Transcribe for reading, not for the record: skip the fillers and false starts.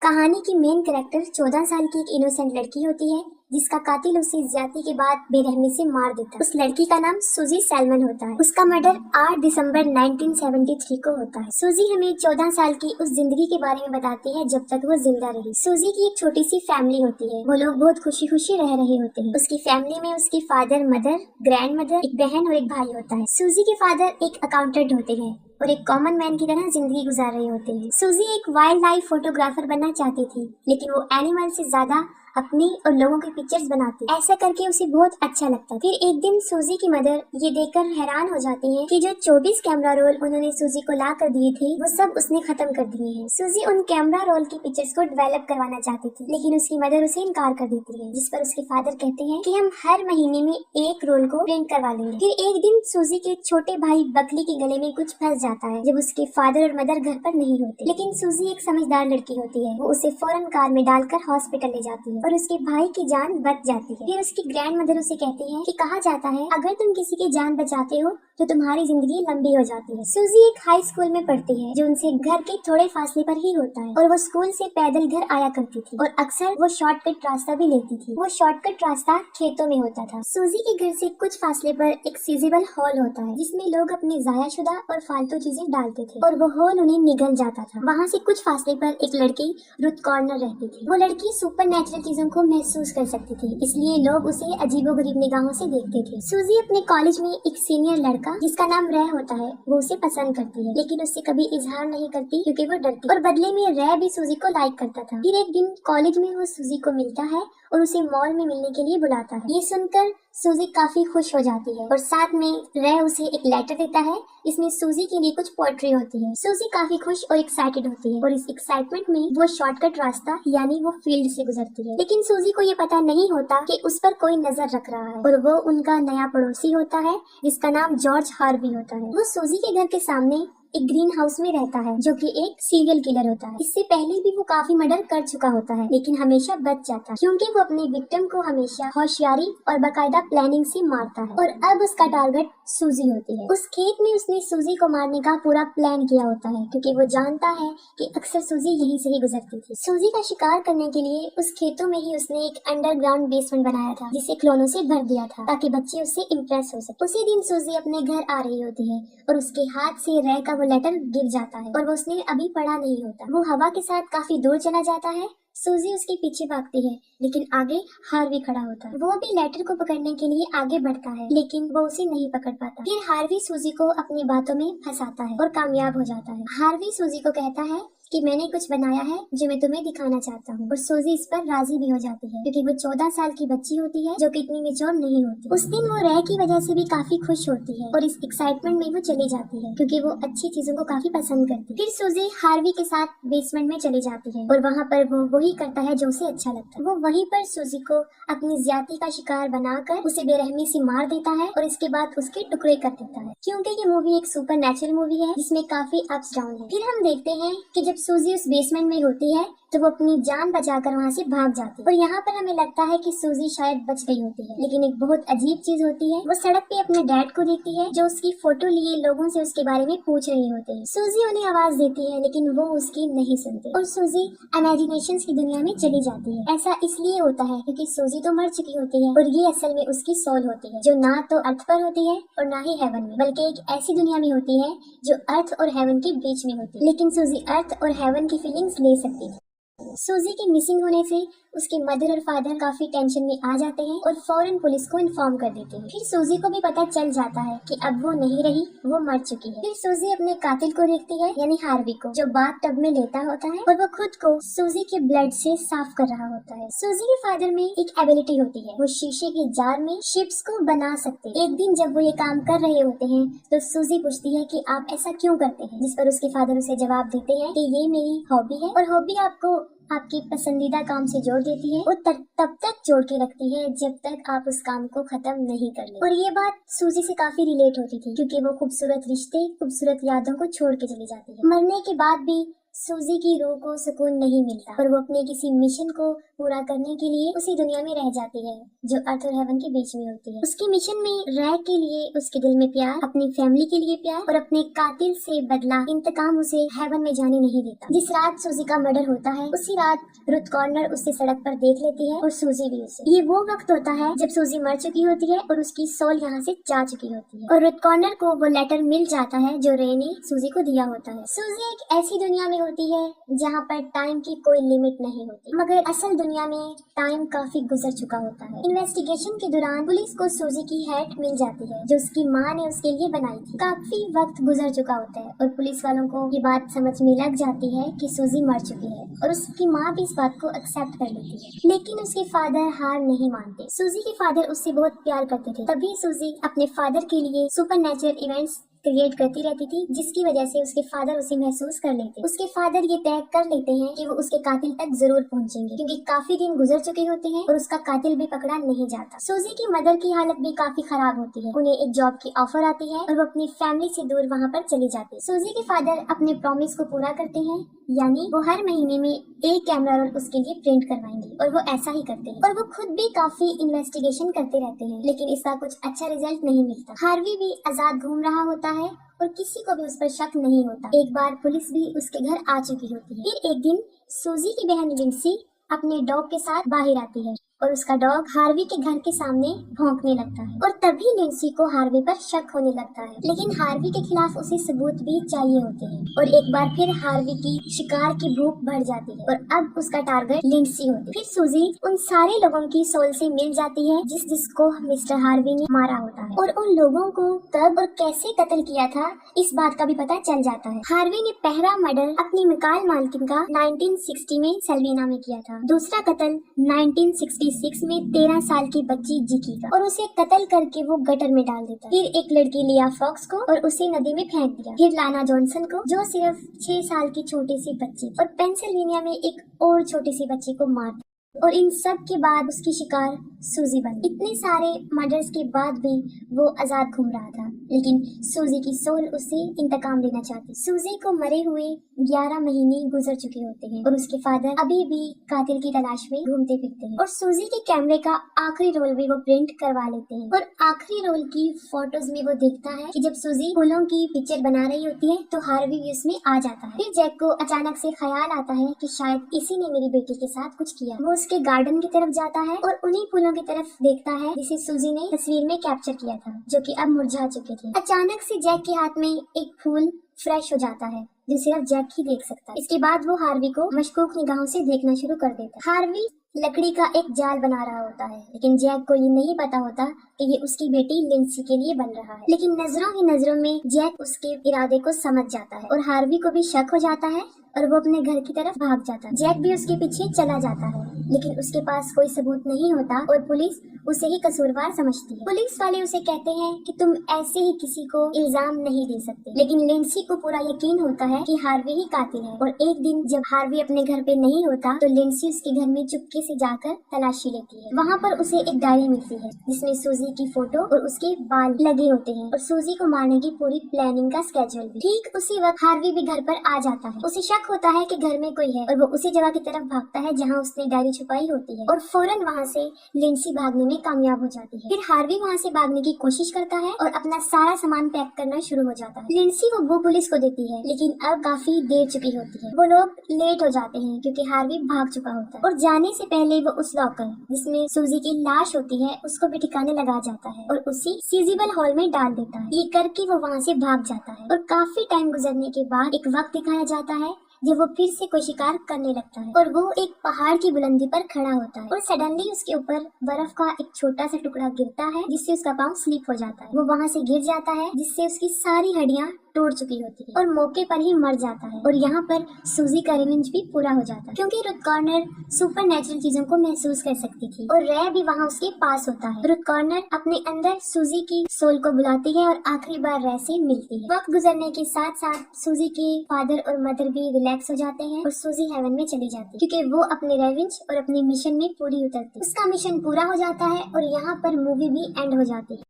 कहानी की main character 14 साल की एक इनोसेंट लड़की होती है जिसका कातिल उसे ज्यादती के बाद बेरहमी से मार देता है। उस लड़की का नाम सूजी सैलमन होता है। उसका मर्डर 8 दिसंबर 1973 को होता है। सूजी हमें 14 साल की उस जिंदगी के बारे में बताती है जब तक वो जिंदा रही। सूजी की एक छोटी सी फैमिली होती है। वो लोग बहुत खुशी खुशी रह रहे होते हैं। उसकी फैमिली में उसकी फादर, मदर, ग्रैंड मदर, एक बहन और एक भाई होता है। सूजी के फादर एक अकाउंटेंट होते हैं और एक कॉमन मैन की तरह जिंदगी गुजार रहे होते हैं। सूजी एक वाइल्ड लाइफ फोटोग्राफर बनना चाहती थी, लेकिन वो एनिमल से ज्यादा अपनी और लोगों की पिक्चर्स बनाती। ऐसा करके उसे बहुत अच्छा लगता। फिर एक दिन सूजी की मदर ये देखकर हैरान हो जाती है कि जो 24 कैमरा रोल उन्होंने सूजी को ला कर दिए थे वो सब उसने खत्म कर दिए हैं। सूजी उन कैमरा रोल की पिक्चर्स को डेवलप करवाना चाहती थी, लेकिन उसकी मदर उसे इनकार कर देती है, जिस पर उसके फादर कहते हैं कि हम हर महीने में एक रोल को प्रिंट करवा लेंगे। फिर एक दिन सूजी के छोटे भाई बकली के गले में कुछ फंस जाता है जब उसके फादर और मदर घर पर नहीं होते, लेकिन सूजी एक समझदार लड़की होती है। वो उसे फौरन कार में डालकर हॉस्पिटल ले जाती है और उसके भाई की जान बच जाती है। फिर उसकी ग्रैंड मदर उसे कहती है कि कहा जाता है अगर तुम किसी की जान बचाते हो तो तुम्हारी जिंदगी लंबी हो जाती है। सूजी एक हाई स्कूल में पढ़ती है जो उनसे घर के थोड़े फासले पर ही होता है और वो स्कूल से पैदल घर आया करती थी और अक्सर वो शॉर्टकट रास्ता भी लेती थी। वो शॉर्टकट रास्ता खेतों में होता था। सूजी के घर से कुछ फासले पर एक सीजेबल हॉल होता है जिसमें लोग अपने जायाशुदा और फालतू चीजें डालते थे और वो हॉल उन्हें निगल जाता था। वहाँ से कुछ फासले पर एक लड़की रुथ कॉर्नर रहती थी। वो लड़की सुपर नेचुरल चीजों को महसूस कर सकती थी, इसलिए लोग उसे अजीबोगरीब निगाहों से देखते थे। सूजी अपने कॉलेज में एक सीनियर लड़का जिसका नाम रे होता है वो उसे पसंद करती है, लेकिन उससे कभी इजहार नहीं करती क्योंकि वो डरती और बदले में रे भी सूजी को लाइक करता था। फिर एक दिन कॉलेज में वो सूजी को मिलता है और उसे मॉल में मिलने के लिए बुलाता है। ये सुनकर सूजी काफी खुश हो जाती है और साथ में रे उसे एक लेटर देता है। इसमें सूजी के लिए कुछ पोएट्री होती है। सूजी काफी खुश और एक्साइटेड होती है और इस एक्साइटमेंट में वो शॉर्टकट रास्ता यानी वो फील्ड से गुजरती है, लेकिन सूजी को ये पता नहीं होता कि उस पर कोई नजर रख रहा है और वो उनका नया पड़ोसी होता है जिसका नाम जॉर्ज हार्वी होता है। वो सूजी के घर के सामने एक ग्रीन हाउस में रहता है जो कि एक सीरियल किलर होता है। इससे पहले भी वो काफी मर्डर कर चुका होता है, लेकिन हमेशा बच जाता है क्योंकि वो अपने विक्टिम को हमेशा होशियारी और बाकायदा प्लानिंग से मारता है। और अब उसका टारगेट सूजी होती है। उस खेत में उसने सूजी को मारने का पूरा प्लान किया होता है क्योंकि वो जानता है कि अक्सर सूजी यहीं से ही गुजरती थी। सूजी का शिकार करने के लिए उस खेतों में ही उसने एक अंडरग्राउंड बेसमेंट बनाया था जिसे खिलौनों से भर दिया था ताकि बच्चे उससे इम्प्रेस हो सके। उसी दिन सूजी अपने घर आ रही होती है और उसके हाथ से रे का वो लेटर गिर जाता है और वो उसने अभी पढ़ा नहीं होता। वो हवा के साथ काफी दूर चला जाता है। सूजी उसके पीछे भागती है, लेकिन आगे हार्वी खड़ा होता है। वो भी लेटर को पकड़ने के लिए आगे बढ़ता है, लेकिन वो उसे नहीं पकड़ पाता। फिर हार्वी सूजी को अपनी बातों में फंसाता है और कामयाब हो जाता है। हार्वी सूजी को कहता है कि मैंने कुछ बनाया है जो मैं तुम्हें दिखाना चाहता हूँ और सूजी इस पर राजी भी हो जाती है क्योंकि वो 14 साल की बच्ची होती है जो कि इतनी मेच्योर नहीं होती। उस दिन वो रे की वजह से भी काफी खुश होती है और इस एक्साइटमेंट में वो चली जाती है क्योंकि वो अच्छी चीजों को काफी पसंद करती है। फिर सूजी हार्वी के साथ बेसमेंट में चली जाती है और वहाँ पर वो वही करता है जो उसे अच्छा लगता है। वो वहीं पर सूजी को अपनी ज्यादती का शिकार बनाकर उसे बेरहमी से मार देता है और इसके बाद उसके टुकड़े कर देता है। क्योंकि ये मूवी एक सुपर नेचुरल मूवी है जिसमें काफी अप्स डाउन है। फिर हम देखते हैं कि जब सूजी उस बेसमेंट में होती है तो वो अपनी जान बचाकर वहाँ से भाग जाती है और यहाँ पर हमें लगता है कि सूजी शायद बच गई होती है, लेकिन एक बहुत अजीब चीज होती है। वो सड़क पे अपने डैड को देखती है जो उसकी फोटो लिए लोगों से उसके बारे में पूछ रहे होते हैं। सूजी उन्हें आवाज देती है लेकिन वो उसकी नहीं सुनती और सूजी इमेजिनेशंस की दुनिया में चली जाती है। ऐसा इसलिए होता है क्योंकि सूजी तो मर चुकी होती है और ये असल में उसकी सोल होती है जो ना तो अर्थ पर होती है और ना ही हेवन में, बल्कि एक ऐसी दुनिया में होती है जो अर्थ और हेवन के बीच में होती है। लेकिन सूजी अर्थ और हेवन की फीलिंग्स ले सकती है। सूजी के मिसिंग होने से उसके मदर और फादर काफी टेंशन में आ जाते हैं और फौरन पुलिस को इन्फॉर्म कर देते हैं। फिर सूजी को भी पता चल जाता है कि अब वो नहीं रही, वो मर चुकी है। फिर सूजी अपने कातिल को देखती है यानी हार्वी को, जो बाथ टब में लेटा होता है और वो खुद को सूजी के ब्लड से साफ कर रहा होता है। सूजी के फादर में एक एबिलिटी होती है, वो शीशे के जार में शिप्स को बना सकते हैं। एक दिन जब वो ये काम कर रहे होते हैं तो सूजी पूछती है कि आप ऐसा क्यों करते हैं, जिस पर उसके फादर उसे जवाब देते हैं कि ये मेरी हॉबी है और हॉबी आपको आपकी पसंदीदा काम से जोड़ देती है, वो तब तक जोड़ के रखती है जब तक आप उस काम को खत्म नहीं कर ले। और ये बात सूजी से काफी रिलेट होती थी क्योंकि वो खूबसूरत रिश्ते, खूबसूरत यादों को छोड़ के चली जाती है। मरने के बाद भी सूजी की रूह को सुकून नहीं मिलता और वो अपने किसी मिशन को पूरा करने के लिए उसी दुनिया में रह जाती है जो अर्थ और हेवन के बीच में होती है। उसके मिशन में रैग के लिए उसके दिल में प्यार, अपनी फैमिली के लिए प्यार और अपने कातिल से बदला इंतकाम उसे हेवन में जाने नहीं देता। जिस रात सूजी का मर्डर होता है उसी रात रुथ कॉर्नर उसे सड़क पर देख लेती है और सूजी भी उसे। ये वो वक्त होता है जब सूजी मर चुकी होती है और उसकी सोल यहाँ से जा चुकी होती है और रुथ कॉर्नर को वो लेटर मिल जाता है जो रे ने सूजी को दिया होता है। सूजी एक ऐसी दुनिया में होती है जहाँ पर टाइम की कोई लिमिट नहीं होती, मगर असल दुनिया में टाइम काफी गुजर चुका होता है। इन्वेस्टिगेशन के दौरान पुलिस को सूजी की हैट मिल जाती है जो उसकी माँ ने उसके लिए बनाई थी। काफी वक्त गुजर चुका होता है और पुलिस वालों को ये बात समझ में लग जाती है कि सूजी मर चुकी है और उसकी माँ भी इस बात को एक्सेप्ट कर लेती है। लेकिन उसके फादर हार नहीं मानते। सूजी के फादर उससे बहुत प्यार करते थे, तभी सूजी अपने फादर के लिए सुपरनैचुरल इवेंट्स क्रिएट करती रहती थी जिसकी वजह से उसके फादर उसे महसूस कर लेते। उसके फादर ये तय कर लेते हैं कि वो उसके कातिल तक जरूर पहुंचेंगे क्योंकि काफी दिन गुजर चुके होते हैं और उसका कातिल भी पकड़ा नहीं जाता। सूजी की मदर की हालत भी काफी खराब होती है। उन्हें एक जॉब की ऑफर आती है और वो अपनी फैमिली से दूर वहाँ पर चली जाती है। सूजी के फादर अपने प्रॉमिस को पूरा करते हैं, यानी वो हर महीने में एक कैमरा रोल उसके लिए प्रिंट करवाएंगे और वो ऐसा ही करते हैं। और वो खुद भी काफी इन्वेस्टिगेशन करते रहते हैं लेकिन इसका कुछ अच्छा रिजल्ट नहीं मिलता। हार्वी भी आजाद घूम रहा होता है और किसी को भी उस पर शक नहीं होता। एक बार पुलिस भी उसके घर आ चुकी होती है। फिर एक दिन सूजी की बहन लिंडसी अपने डॉग के साथ बाहर आती है और उसका डॉग हार्वी के घर के सामने भौंकने लगता है और तभी लिंडसी को हार्वी पर शक होने लगता है। लेकिन हार्वी के खिलाफ उसे सबूत भी चाहिए होते हैं और एक बार फिर हार्वी की शिकार की भूख बढ़ जाती है और अब उसका टारगेट लिंडसी होती है। फिर सूजी उन सारे लोगों की सोल से मिल जाती है जिसको मिस्टर हार्वी ने मारा होता है और उन लोगों को कब और कैसे कत्ल किया था इस बात का भी पता चल जाता है। हार्वी ने पहला मर्डर अपनी मिकाल मालकिन का 1960 में सेल्वीना में किया था। दूसरा कत्ल 1966 में 13 साल की बच्ची जिकी का और उसे कत्ल करके वो गटर में डाल देता। फिर एक लड़की लिया फॉक्स को और उसे नदी में फेंक दिया। फिर लाना जॉनसन को जो सिर्फ 6 साल की छोटी सी बच्ची और पेंसिल्वेनिया में एक और छोटी सी बच्ची को मार दिया और इन सब के बाद उसकी शिकार सूजी बन। इतने सारे मर्डर्स के बाद भी वो आजाद घूम रहा था लेकिन सूजी की सोल उससे इंतकाम लेना चाहती। सूजी को मरे हुए 11 महीने गुजर चुके होते हैं और उसके फादर अभी भी कातिल की तलाश में घूमते फिरते हैं और सूजी के कैमरे का आखिरी रोल भी वो प्रिंट करवा लेते हैं और आखिरी रोल की फोटोज में वो देखता है कि जब सूजी फूलों की पिक्चर बना रही होती है तो हार्वी भी उसमें आ जाता है। फिर जैक को अचानक से ख्याल आता है कि शायद इसी ने मेरी बेटी के साथ कुछ किया। वो उसके गार्डन की तरफ जाता है और उन्हीं फूलों की तरफ देखता है जिसे सूजी ने तस्वीर में कैप्चर किया था जो कि अब मुरझा चुके थे। अचानक से जैक के हाथ में एक फूल फ्रेश हो जाता है जो सिर्फ जैक ही देख सकता है। इसके बाद वो हार्वी को मशकूक निगाहों से देखना शुरू कर देता है। हार्वी लकड़ी का एक जाल बना रहा होता है लेकिन जैक को ये नहीं पता होता कि ये उसकी बेटी लिंडसी के लिए बन रहा है। लेकिन नजरों ही नजरों में जैक उसके इरादे को समझ जाता है और हार्वी को भी शक हो जाता है और वो अपने घर की तरफ भाग जाता है। जैक भी उसके पीछे चला जाता है लेकिन उसके पास कोई सबूत नहीं होता और पुलिस उसे ही कसूरवार समझती है। पुलिस वाले उसे कहते हैं कि तुम ऐसे ही किसी को इल्जाम नहीं दे सकते। लेकिन लिंडसी को पूरा यकीन होता है कि हार्वी ही कातिल है और एक दिन जब हार्वी अपने घर पे नहीं होता तो लिंडसी उसके घर में चुपके से जाकर तलाशी लेती है। वहाँ पर उसे एक डायरी मिलती है जिसमें सूजी की फोटो और उसके बाल लगे होते हैं और सूजी को मारने की पूरी प्लानिंग का स्केड्यूल भी। ठीक उसी वक्त हार्वी भी घर पर आ जाता है। उसे शक होता है कि घर में कोई है और वो उसी जगह की तरफ भागता है जहाँ उसने डायरी छुपाई होती है और फौरन वहाँ से लिंडसी भागने में कामयाब हो जाती है। फिर हार्वी वहाँ से भागने की कोशिश करता है और अपना सारा सामान पैक करना शुरू हो जाता है। लिंडसी वो पुलिस को देती है लेकिन अब काफी देर चुकी होती है। वो लोग लेट हो जाते हैं क्योंकि हार्वी भाग चुका होता है और जाने से पहले वो उस लॉकर जिसमें सूजी की लाश होती है उसको भी ठिकाने लगा जाता है और उसी सीजिबल हॉल में डाल देता है। ये करके वो वहाँ से भाग जाता है और काफी टाइम गुजरने के बाद एक वक्त दिखाया जाता है जब वो फिर से कोई शिकार करने लगता है और वो एक पहाड़ की बुलंदी पर खड़ा होता है और सडनली उसके ऊपर बर्फ का एक छोटा सा टुकड़ा गिरता है जिससे उसका पाँव स्लिप हो जाता है। वो वहाँ से गिर जाता है जिससे उसकी सारी हड्डियाँ टूट चुकी होती है और मौके पर ही मर जाता है और यहाँ पर सूजी का रिवेंज भी पूरा हो जाता है क्योंकि रुथ कॉर्नर सुपर नेचुरल चीजों को महसूस कर सकती थी और रे भी वहाँ उसके पास होता है। रुथ कॉर्नर अपने अंदर सूजी की सोल को बुलाती है और आखिरी बार रे से मिलती है। वक्त गुजरने के साथ साथ सूजी के फादर और मदर भी रिलैक्स हो जाते हैं और सूजी हेवन में चली जाती है क्योंकि वो अपने रिवेंज और अपने मिशन में पूरी उतरती है। उसका मिशन पूरा हो जाता है और यहाँ पर मूवी भी एंड हो जाती है।